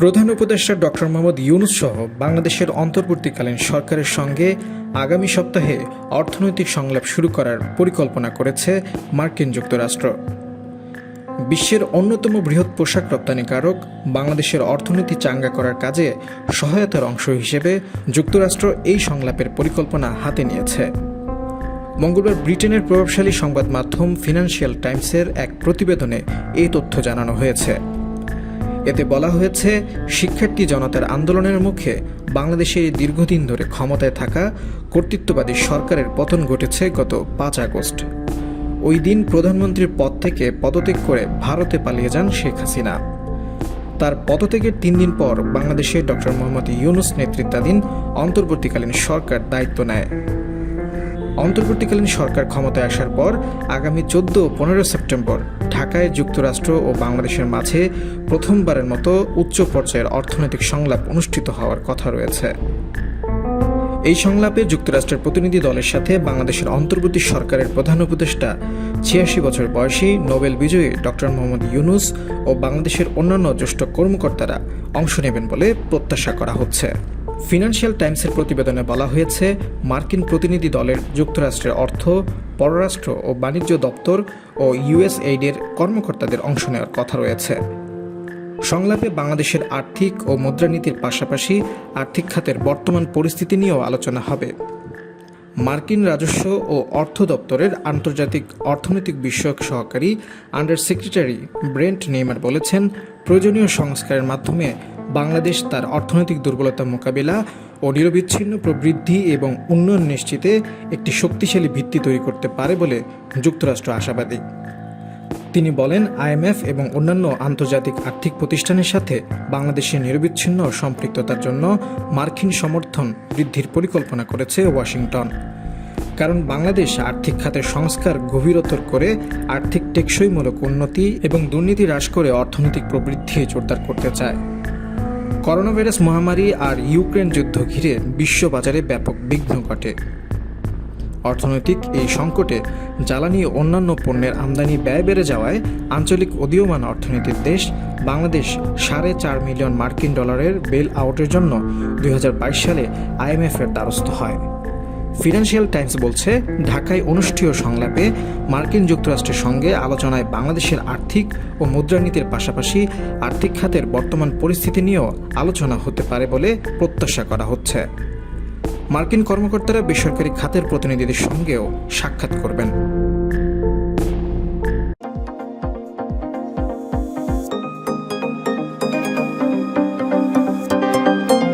প্রধান উপদেষ্টা ডক্টর মোহাম্মদ ইউনূস সহ বাংলাদেশের অন্তর্বর্তীকালীন সরকারের সঙ্গে আগামী সপ্তাহে অর্থনৈতিক সংলাপ শুরু করার পরিকল্পনা করেছে মার্কিন যুক্তরাষ্ট্র। বিশ্বের অন্যতম বৃহৎ পোশাক রপ্তানিকারক বাংলাদেশের অর্থনীতি চাঙ্গা করার কাজে সহায়তার অংশ হিসেবে যুক্তরাষ্ট্র এই সংলাপের পরিকল্পনা হাতে নিয়েছে। মঙ্গলবার ব্রিটেনের প্রভাবশালী সংবাদ মাধ্যম ফিনান্সিয়াল টাইমসের এক প্রতিবেদনে এই তথ্য জানানো হয়েছে। এতে বলা হয়েছে, শিক্ষার্থী জনতার আন্দোলনের মুখে বাংলাদেশে দীর্ঘদিন ধরে ক্ষমতায় থাকা কর্তৃত্ববাদী সরকারের পতন ঘটেছে গত ৫ আগস্ট। ওই দিন প্রধানমন্ত্রীর পদ থেকে পদত্যাগ করে ভারতে পালিয়ে যান শেখ হাসিনা। তার পদত্যাগের ৩ দিন পর বাংলাদেশে ডক্টর মোহাম্মদ ইউনূস নেতৃত্বাধীন অন্তর্বর্তীকালীন সরকার দায়িত্ব নেয়। অন্তর্বর্তীকালীন সরকার ক্ষমতায় আসার পর আগামী ১৪ ও ১৫ সেপ্টেম্বর ঢাকায় যুক্তরাষ্ট্র ও বাংলাদেশের মাঝে প্রথমবারের মতো উচ্চ পর্যায়ের অর্থনৈতিক সংলাপ অনুষ্ঠিত হওয়ার কথা রয়েছে। এই সংলাপে যুক্তরাষ্ট্রের প্রতিনিধি দলের সাথে বাংলাদেশের অন্তর্বর্তী সরকারের প্রধান উপদেষ্টা ৮৬ বছর বয়সী নোবেল বিজয়ী ডক্টর মোহাম্মদ ইউনূস ও বাংলাদেশের অন্যান্য জ্যেষ্ঠ কর্মকর্তারা অংশ নেবেন বলে প্রত্যাশা করা হচ্ছে। ফিনান্সিয়াল টাইমসের প্রতিবেদনে বলা হয়েছে, মার্কিন প্রতিনিধি দলের যুক্তরাষ্ট্রের অর্থ, পররাষ্ট্র ও বাণিজ্য দপ্তর ও ইউএসএইডের কর্মকর্তাদের অংশ নেওয়ার কথা রয়েছে। সংলাপে বাংলাদেশের আর্থিক ও মুদ্রানীতির পাশাপাশি আর্থিক খাতের বর্তমান পরিস্থিতি নিয়েও আলোচনা হবে। মার্কিন রাজস্ব ও অর্থ দপ্তরের আন্তর্জাতিক অর্থনৈতিক বিষয়ক সহকারী আন্ডার সেক্রেটারি ব্রেন্ট নেইমার বলেছেন, প্রয়োজনীয় সংস্কারের মাধ্যমে বাংলাদেশ তার অর্থনৈতিক দুর্বলতা মোকাবিলা ও নিরবিচ্ছিন্ন প্রবৃদ্ধি এবং উন্নয়ন নিশ্চিতে একটি শক্তিশালী ভিত্তি তৈরি করতে পারে বলে যুক্তরাষ্ট্র আশাবাদী। তিনি বলেন, আইএমএফ এবং অন্যান্য আন্তর্জাতিক আর্থিক প্রতিষ্ঠানের সাথে বাংলাদেশের নিরবিচ্ছিন্ন সম্পৃক্ততার জন্য মার্কিন সমর্থন বৃদ্ধির পরিকল্পনা করেছে ওয়াশিংটন। কারণ বাংলাদেশ আর্থিক খাতের সংস্কার গভীরতর করে আর্থিক টেকসইমূলক উন্নতি এবং দুর্নীতি হ্রাস করে অর্থনৈতিক প্রবৃদ্ধি জোরদার করতে চায়। করোনাভাইরাস মহামারী আর ইউক্রেন যুদ্ধ ঘিরে বিশ্ববাজারে ব্যাপক বিঘ্ন ঘটে। অর্থনৈতিক এই সংকটে জ্বালানি ও অন্যান্য পণ্যের আমদানি ব্যয় বেড়ে যাওয়ায় আঞ্চলিক উদীয়মান অর্থনীতির দেশ বাংলাদেশ $4.5 মিলিয়ন মার্কিন ডলারের বেল আউটের জন্য ২০২২ সালে আইএমএফের দ্বারস্থ হয়। ফিনান্সিয়াল টাইমস বলছে, ঢাকায় অনুষ্ঠেয় সংলাপে মার্কিন যুক্তরাষ্ট্রের সঙ্গে আলোচনায় বাংলাদেশের আর্থিক ও মুদ্রানীতির পাশাপাশি আর্থিক খাতের বর্তমান পরিস্থিতি নিয়েও আলোচনা হতে পারে বলে প্রত্যাশা করা হচ্ছে। মার্কিন কর্মকর্তারা বেসরকারি খাতের প্রতিনিধিদের সঙ্গেও সাক্ষাৎ করবেন।